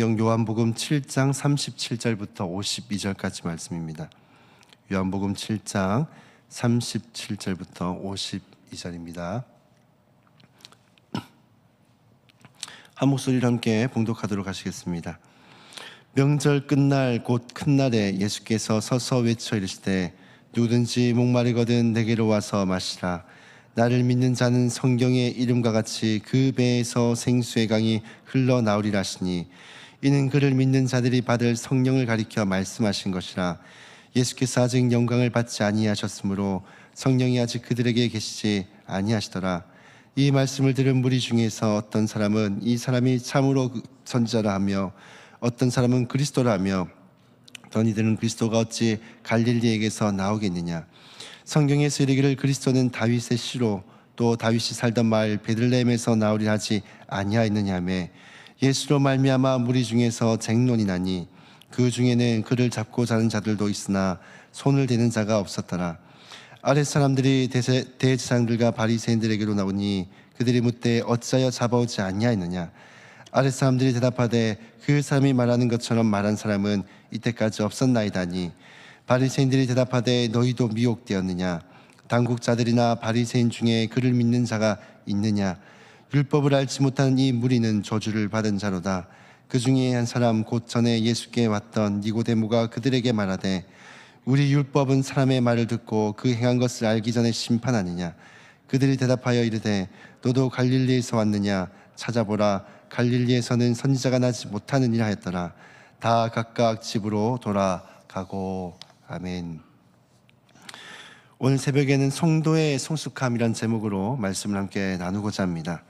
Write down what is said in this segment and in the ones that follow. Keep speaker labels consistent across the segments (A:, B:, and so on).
A: 성경 요한복음 7장 37절부터 52절까지 말씀입니다. 요한복음 7장 37절부터 52절입니다. 한 목소리로 함께 봉독하도록 하시겠습니다. 명절 끝날 곧 큰 날에 예수께서 서서 외쳐 이르시되 누구든지 목마르거든 내게로 와서 마시라. 나를 믿는 자는 성경의 이름과 같이 그 배에서 생수의 강이 흘러나오리라 하시니 이는 그를 믿는 자들이 받을 성령을 가리켜 말씀하신 것이라. 예수께서 아직 영광을 받지 아니하셨으므로 성령이 아직 그들에게 계시지 아니하시더라. 이 말씀을 들은 무리 중에서 어떤 사람은 이 사람이 참으로 선지자라 하며 어떤 사람은 그리스도라 하며 더 이들은 그리스도가 어찌 갈릴리에게서 나오겠느냐. 성경에서 이르기를 그리스도는 다윗의 씨로 또 다윗이 살던 마을 베들레헴에서 나오리라 하지 아니하였느냐며 예수로 말미암아 무리 중에서 쟁론이 나니 그 중에는 그를 잡고 자는 자들도 있으나 손을 대는 자가 없었더라. 아랫 사람들이 대제사장들과 바리새인들에게로 나오니 그들이 묻되 어찌하여 잡아오지 아니하였느냐. 아랫 사람들이 대답하되 그 사람이 말하는 것처럼 말한 사람은 이때까지 없었나이다니. 바리새인들이 대답하되 너희도 미혹되었느냐. 당국자들이나 바리새인 중에 그를 믿는 자가 있느냐. 율법을 알지 못하는 이 무리는 저주를 받은 자로다. 그 중에 한 사람 곧 전에 예수께 왔던 니고데모가 그들에게 말하되 우리 율법은 사람의 말을 듣고 그 행한 것을 알기 전에 심판하느냐. 그들이 대답하여 이르되 너도 갈릴리에서 왔느냐. 찾아보라. 갈릴리에서는 선지자가 나지 못하느니라 했더라. 다 각각 집으로 돌아가고. 아멘. 오늘 새벽에는 성도의 성숙함이란 제목으로 말씀을 함께 나누고자 합니다.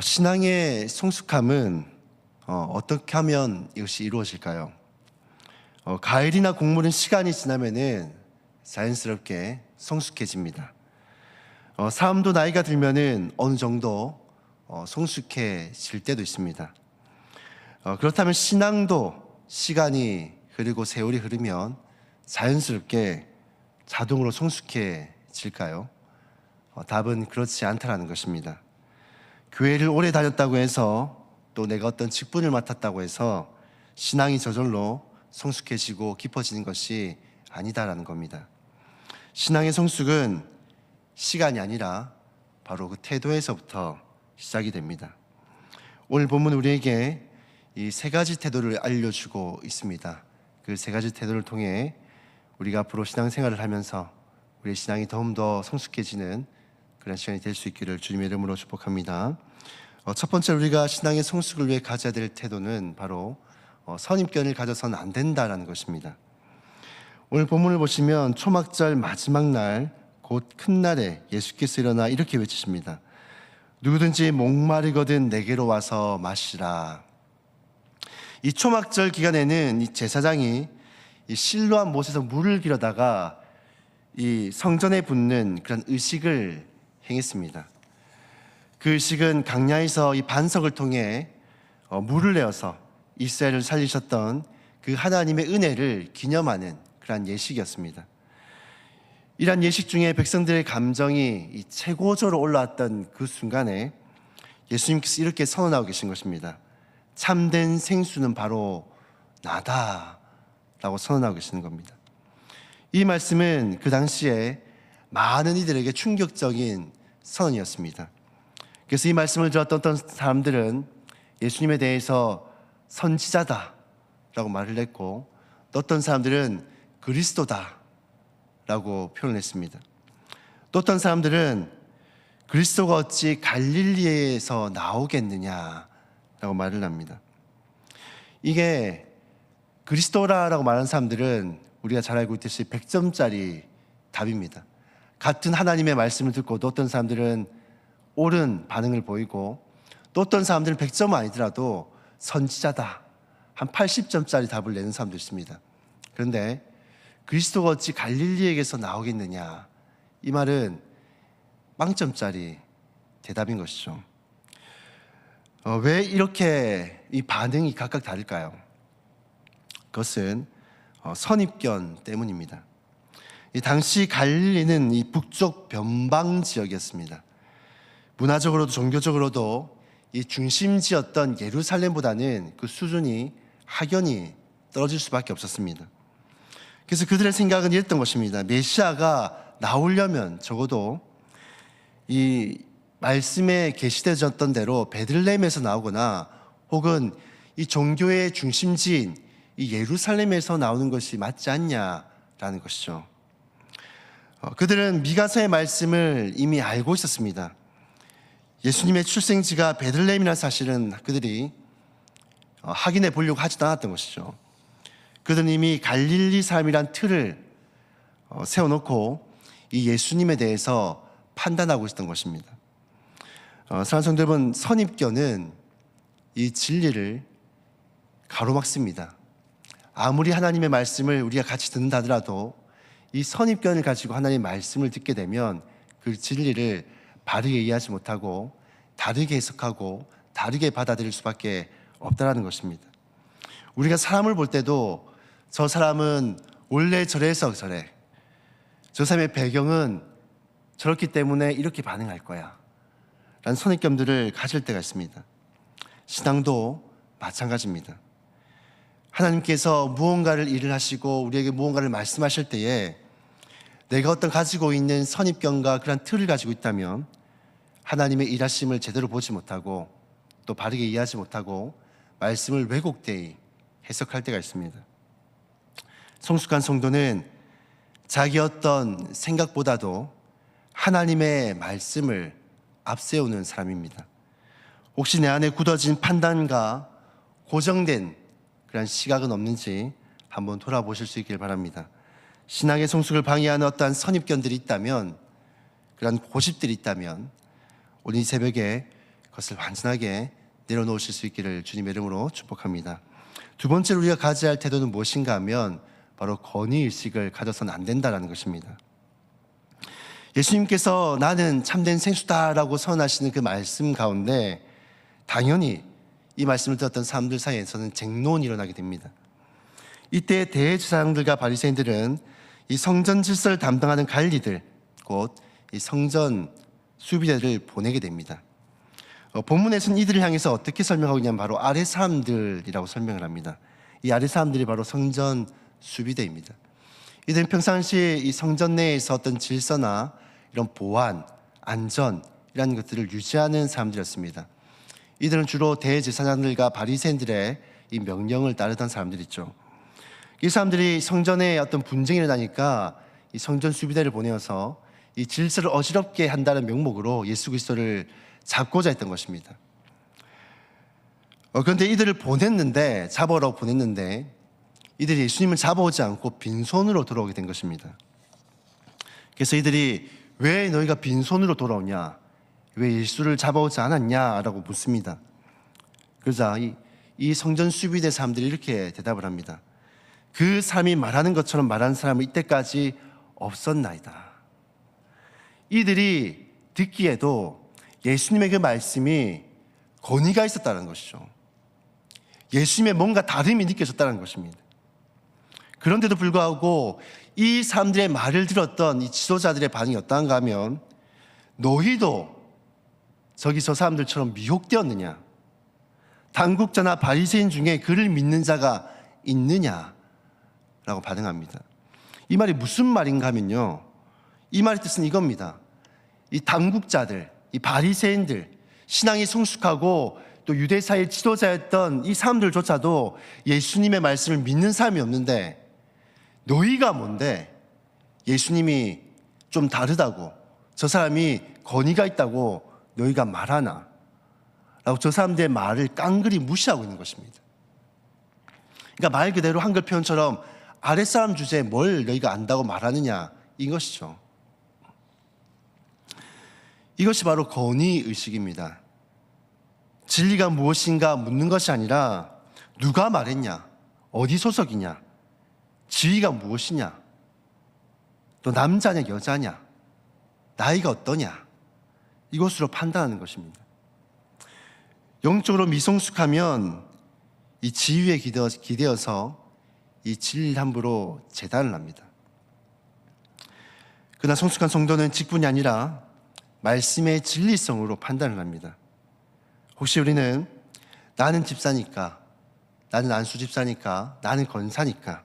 A: 신앙의 성숙함은 어떻게 하면 이것이 이루어질까요? 가을이나 곡물은 시간이 지나면은 자연스럽게 성숙해집니다. 사람도 나이가 들면은 어느 정도 성숙해질 때도 있습니다. 그렇다면 신앙도 시간이 그리고 세월이 흐르면 자연스럽게 자동으로 성숙해질까요? 답은 그렇지 않다라는 것입니다. 교회를 오래 다녔다고 해서 또 내가 어떤 직분을 맡았다고 해서 신앙이 저절로 성숙해지고 깊어지는 것이 아니다라는 겁니다. 신앙의 성숙은 시간이 아니라 바로 그 태도에서부터 시작이 됩니다. 오늘 본문 우리에게 이 세 가지 태도를 알려주고 있습니다. 그 세 가지 태도를 통해 우리가 앞으로 신앙생활을 하면서 우리의 신앙이 더욱더 성숙해지는 그런 시간이 될 수 있기를 주님의 이름으로 축복합니다. 첫 번째 우리가 신앙의 성숙을 위해 가져야 될 태도는 바로 선입견을 가져서는 안 된다라는 것입니다. 오늘 본문을 보시면 초막절 마지막 날 곧 큰 날에 예수께서 일어나 이렇게 외치십니다. 누구든지 목마르거든 내게로 와서 마시라. 이 초막절 기간에는 이 제사장이 이 실로암 못에서 물을 길어다가 이 성전에 붓는 그런 의식을 행했습니다. 그 의식은 강야에서 이 반석을 통해 물을 내어서 이스라엘을 살리셨던 그 하나님의 은혜를 기념하는 그런 예식이었습니다. 이러한 예식 중에 백성들의 감정이 이 최고조로 올라왔던 그 순간에 예수님께서 이렇게 선언하고 계신 것입니다. 참된 생수는 바로 나다 라고 선언하고 계시는 겁니다. 이 말씀은 그 당시에 많은 이들에게 충격적인 선언이었습니다. 그래서 이 말씀을 들었던 어떤 사람들은 예수님에 대해서 선지자다 라고 말을 했고 또 어떤 사람들은 그리스도다 라고 표현했습니다. 또 어떤 사람들은 그리스도가 어찌 갈릴리에서 나오겠느냐 라고 말을 합니다. 이게 그리스도라고 말하는 사람들은 우리가 잘 알고 있듯이 100점짜리 답입니다. 같은 하나님의 말씀을 듣고 또 어떤 사람들은 옳은 반응을 보이고 또 어떤 사람들은 100점은 아니더라도 선지자다 한 80점짜리 답을 내는 사람도 있습니다. 그런데 그리스도가 어찌 갈릴리에게서 나오겠느냐 이 말은 빵점짜리 대답인 것이죠. 왜 이렇게 이 반응이 각각 다를까요? 그것은 선입견 때문입니다. 이 당시 갈릴리는 이 북쪽 변방 지역이었습니다. 문화적으로도 종교적으로도 이 중심지였던 예루살렘보다는 그 수준이 확연히 떨어질 수밖에 없었습니다. 그래서 그들의 생각은 이랬던 것입니다. 메시아가 나오려면 적어도 이 말씀에 계시되었던 대로 베들레헴에서 나오거나 혹은 이 종교의 중심지인 이 예루살렘에서 나오는 것이 맞지 않냐라는 것이죠. 그들은 미가서의 말씀을 이미 알고 있었습니다. 예수님의 출생지가 베들레헴이라는 사실은 그들이 확인해 보려고 하지도 않았던 것이죠. 그들은 이미 갈릴리 사람이란 틀을 세워놓고 이 예수님에 대해서 판단하고 있었던 것입니다. 사랑하는 성도 여러분, 선입견은 이 진리를 가로막습니다. 아무리 하나님의 말씀을 우리가 같이 듣는다 하더라도 이 선입견을 가지고 하나님의 말씀을 듣게 되면 그 진리를 바르게 이해하지 못하고 다르게 해석하고 다르게 받아들일 수밖에 없다는 것입니다. 우리가 사람을 볼 때도 저 사람은 원래 저래서 저래, 저 사람의 배경은 저렇기 때문에 이렇게 반응할 거야 라는 선입견들을 가질 때가 있습니다. 신앙도 마찬가지입니다. 하나님께서 무언가를 일을 하시고 우리에게 무언가를 말씀하실 때에 내가 어떤 가지고 있는 선입견과 그런 틀을 가지고 있다면 하나님의 일하심을 제대로 보지 못하고 또 바르게 이해하지 못하고 말씀을 왜곡되이 해석할 때가 있습니다. 성숙한 성도는 자기 어떤 생각보다도 하나님의 말씀을 앞세우는 사람입니다. 혹시 내 안에 굳어진 판단과 고정된 그런 시각은 없는지 한번 돌아보실 수 있길 바랍니다. 신앙의 성숙을 방해하는 어떠한 선입견들이 있다면, 그런 고집들이 있다면 오늘 이 새벽에 그것을 완전하게 내려놓으실 수 있기를 주님의 이름으로 축복합니다. 두 번째로 우리가 가져야 할 태도는 무엇인가 하면 바로 권위의식을 가져서는 안 된다는 것입니다. 예수님께서 나는 참된 생수다라고 선언하시는 그 말씀 가운데 당연히 이 말씀을 들었던 사람들 사이에서는 쟁론이 일어나게 됩니다. 이때 대제사장들과 바리새인들은 이 성전 질서를 담당하는 관리들, 곧 이 성전 수비대를 보내게 됩니다. 본문에서는 이들을 향해서 어떻게 설명하고 있냐면 바로 아래 사람들이라고 설명을 합니다. 이 아래 사람들이 바로 성전 수비대입니다. 이들은 평상시에 이 성전 내에서 어떤 질서나 이런 보안, 안전 이런 것들을 유지하는 사람들이었습니다. 이들은 주로 대제사장들과 바리새인들의 이 명령을 따르던 사람들이죠. 이 사람들이 성전에 어떤 분쟁이 일어나니까 이 성전 수비대를 보내어서 이 질서를 어지럽게 한다는 명목으로 예수 그리스도를 잡고자 했던 것입니다. 그런데 이들을 잡아오라고 보냈는데 이들이 예수님을 잡아오지 않고 빈손으로 돌아오게 된 것입니다. 그래서 이들이 왜 너희가 빈손으로 돌아오냐, 왜 예수를 잡아오지 않았냐라고 묻습니다. 그러자 이 성전 수비대 사람들이 이렇게 대답을 합니다. 그 사람이 말하는 것처럼 말하는 사람은 이때까지 없었나이다. 이들이 듣기에도 예수님의 그 말씀이 권위가 있었다는 것이죠. 예수님의 뭔가 다름이 느껴졌다는 것입니다. 그런데도 불구하고 이 사람들의 말을 들었던 이 지도자들의 반응이 어떠한가 하면 너희도 저기 저 사람들처럼 미혹되었느냐? 당국자나 바리새인 중에 그를 믿는 자가 있느냐? 라고 반응합니다. 이 말이 무슨 말인가 하면요, 이 말의 뜻은 이겁니다. 이 당국자들, 이 바리새인들, 신앙이 성숙하고 또 유대사의 지도자였던 이 사람들조차도 예수님의 말씀을 믿는 사람이 없는데 너희가 뭔데 예수님이 좀 다르다고, 저 사람이 권위가 있다고 너희가 말하나? 라고 저 사람들의 말을 깡그리 무시하고 있는 것입니다. 그러니까 말 그대로 한글 표현처럼 아랫사람 주제에 뭘 너희가 안다고 말하느냐, 이것이죠. 이것이 바로 권위의식입니다. 진리가 무엇인가 묻는 것이 아니라 누가 말했냐, 어디 소속이냐, 지위가 무엇이냐, 또 남자냐 여자냐, 나이가 어떠냐, 이것으로 판단하는 것입니다. 영적으로 미성숙하면 이 지위에 기대어서 이 진리를 함부로 재단을 합니다. 그러나 성숙한 성도는 직분이 아니라 말씀의 진리성으로 판단을 합니다. 혹시 우리는 나는 집사니까, 나는 안수 집사니까, 나는 권사니까,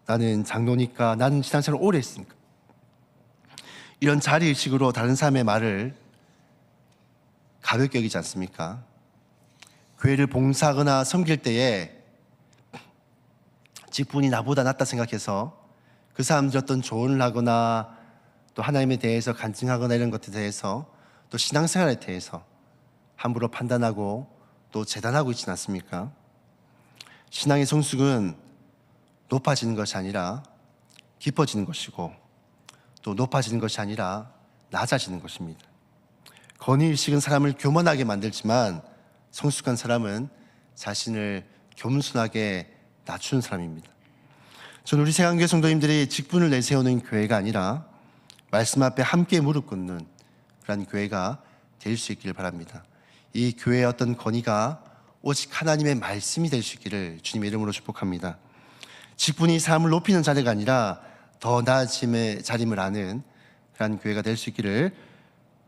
A: 나는 장로니까, 나는 신앙생활을 오래 했으니까, 이런 자리의식으로 다른 사람의 말을 가볍게 여기지 않습니까? 교회를 봉사하거나 섬길 때에 직분이 나보다 낫다 생각해서 그 사람들이 어떤 조언을 하거나 또 하나님에 대해서 간증하거나 이런 것에 대해서 또 신앙생활에 대해서 함부로 판단하고 또 재단하고 있지는 않습니까? 신앙의 성숙은 높아지는 것이 아니라 깊어지는 것이고 또 높아지는 것이 아니라 낮아지는 것입니다. 권위의식은 사람을 교만하게 만들지만 성숙한 사람은 자신을 겸손하게 낮추는 사람입니다. 저는 우리 세강교회 성도님들이 직분을 내세우는 교회가 아니라 말씀 앞에 함께 무릎 꿇는 그런 교회가 될 수 있기를 바랍니다. 이 교회의 어떤 권위가 오직 하나님의 말씀이 될 수 있기를 주님의 이름으로 축복합니다. 직분이 사람을 높이는 자리가 아니라 더 나아짐의 자림을 아는 그런 교회가 될 수 있기를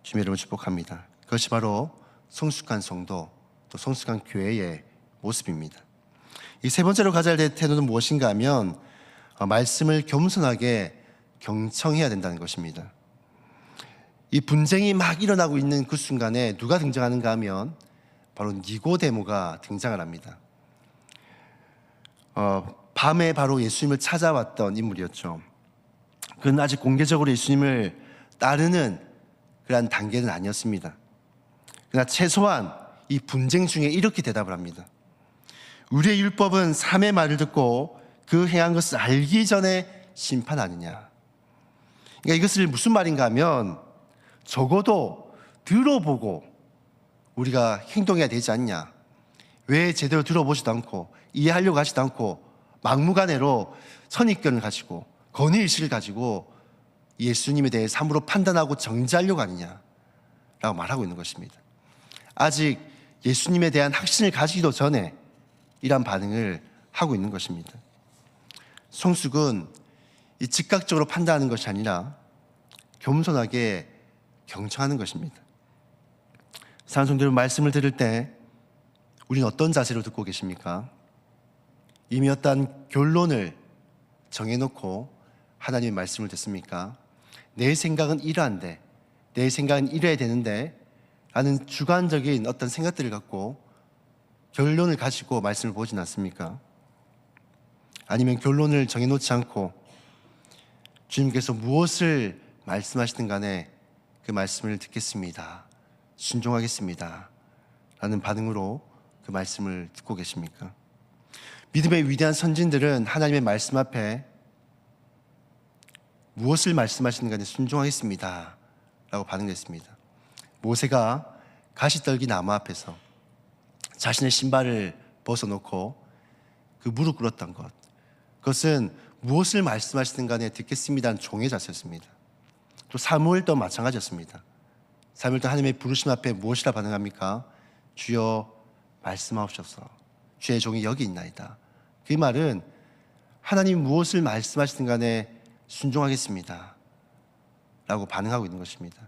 A: 주님의 이름으로 축복합니다. 그것이 바로 성숙한 성도 또 성숙한 교회의 모습입니다. 이 세 번째로 가져야 될 태도는 무엇인가 하면 말씀을 겸손하게 경청해야 된다는 것입니다. 이 분쟁이 막 일어나고 있는 그 순간에 누가 등장하는가 하면 바로 니고데모가 등장을 합니다. 밤에 바로 예수님을 찾아왔던 인물이었죠. 그는 아직 공개적으로 예수님을 따르는 그런 단계는 아니었습니다. 그러나 최소한 이 분쟁 중에 이렇게 대답을 합니다. 우리의 율법은 삼의 말을 듣고 그 행한 것을 알기 전에 심판하느냐. 그러니까 이것을 무슨 말인가 하면 적어도 들어보고 우리가 행동해야 되지 않냐. 왜 제대로 들어보지도 않고 이해하려고 하지도 않고 막무가내로 선입견을 가지고 권위의식을 가지고 예수님에 대해 함부로 판단하고 정죄하려고 하느냐라고 말하고 있는 것입니다. 아직 예수님에 대한 확신을 가지기도 전에 이러한 반응을 하고 있는 것입니다. 성숙은 이 즉각적으로 판단하는 것이 아니라 겸손하게 경청하는 것입니다. 사랑하는 성도들, 말씀을 들을 때 우리는 어떤 자세로 듣고 계십니까? 이미 어떤 결론을 정해놓고 하나님의 말씀을 듣습니까? 내 생각은 이러한데, 내 생각은 이래야 되는데 라는 주관적인 어떤 생각들을 갖고 결론을 가지고 말씀을 보진 않습니까? 아니면 결론을 정해놓지 않고 주님께서 무엇을 말씀하시든 간에 그 말씀을 듣겠습니다, 순종하겠습니다 라는 반응으로 그 말씀을 듣고 계십니까? 믿음의 위대한 선진들은 하나님의 말씀 앞에 무엇을 말씀하시는 간에 순종하겠습니다 라고 반응했습니다. 모세가 가시떨기 나무 앞에서 자신의 신발을 벗어놓고 그 무릎 꿇었던 것, 그것은 무엇을 말씀하시든 간에 듣겠습니다는 종의 자세였습니다. 또 사무엘도 마찬가지였습니다. 사무엘도 하나님의 부르심 앞에 무엇이라 반응합니까? 주여 말씀하옵소서, 주의 종이 여기 있나이다. 그 말은 하나님 무엇을 말씀하시든 간에 순종하겠습니다 라고 반응하고 있는 것입니다.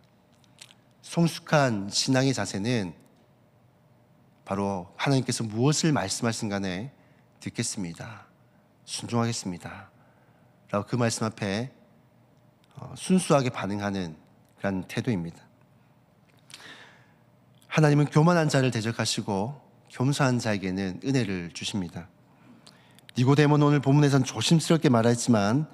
A: 성숙한 신앙의 자세는 바로 하나님께서 무엇을 말씀하시든 간에 듣겠습니다, 순종하겠습니다 라고 그 말씀 앞에 순수하게 반응하는 그런 태도입니다. 하나님은 교만한 자를 대적하시고 겸손한 자에게는 은혜를 주십니다. 니고데모는 오늘 본문에서는 조심스럽게 말했지만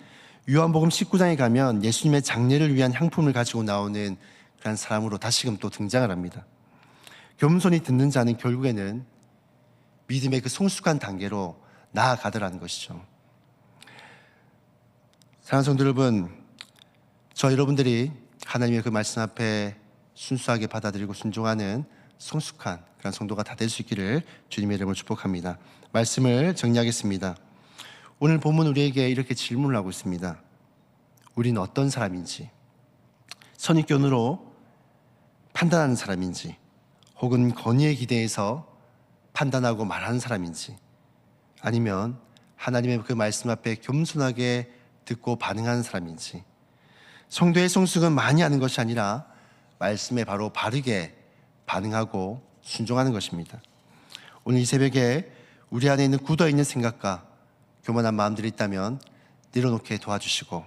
A: 요한복음 19장에 가면 예수님의 장례를 위한 향품을 가지고 나오는 그런 사람으로 다시금 또 등장을 합니다. 겸손히 듣는 자는 결국에는 믿음의 그 성숙한 단계로 나아가더라는 것이죠. 사랑하는 성도 여러분, 저 여러분들이 하나님의 그 말씀 앞에 순수하게 받아들이고 순종하는 성숙한 그런 성도가 다 될 수 있기를 주님의 이름으로 축복합니다. 말씀을 정리하겠습니다. 오늘 본문 우리에게 이렇게 질문을 하고 있습니다. 우리는 어떤 사람인지, 선입견으로 판단하는 사람인지, 혹은 권위에 기대해서 판단하고 말하는 사람인지, 아니면 하나님의 그 말씀 앞에 겸손하게 듣고 반응하는 사람인지. 성도의 성숙은 많이 하는 것이 아니라 말씀에 바로 바르게 반응하고 순종하는 것입니다. 오늘 이 새벽에 우리 안에 있는 굳어있는 생각과 교만한 마음들이 있다면 내려놓게 도와주시고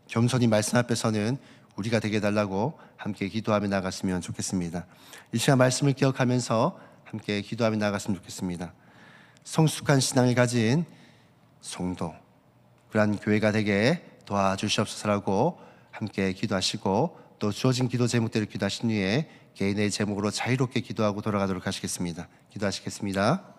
A: 겸손히 말씀 앞에 서는 우리가 되게 해달라고 함께 기도하며 나갔으면 좋겠습니다. 이 시간 말씀을 기억하면서 함께 기도하며 나갔으면 좋겠습니다. 성숙한 신앙을 가진 성도, 그러한 교회가 되게 도와주시옵소서라고 함께 기도하시고 또 주어진 기도 제목대로 기도하신 후에 개인의 제목으로 자유롭게 기도하고 돌아가도록 하시겠습니다. 기도하시겠습니다.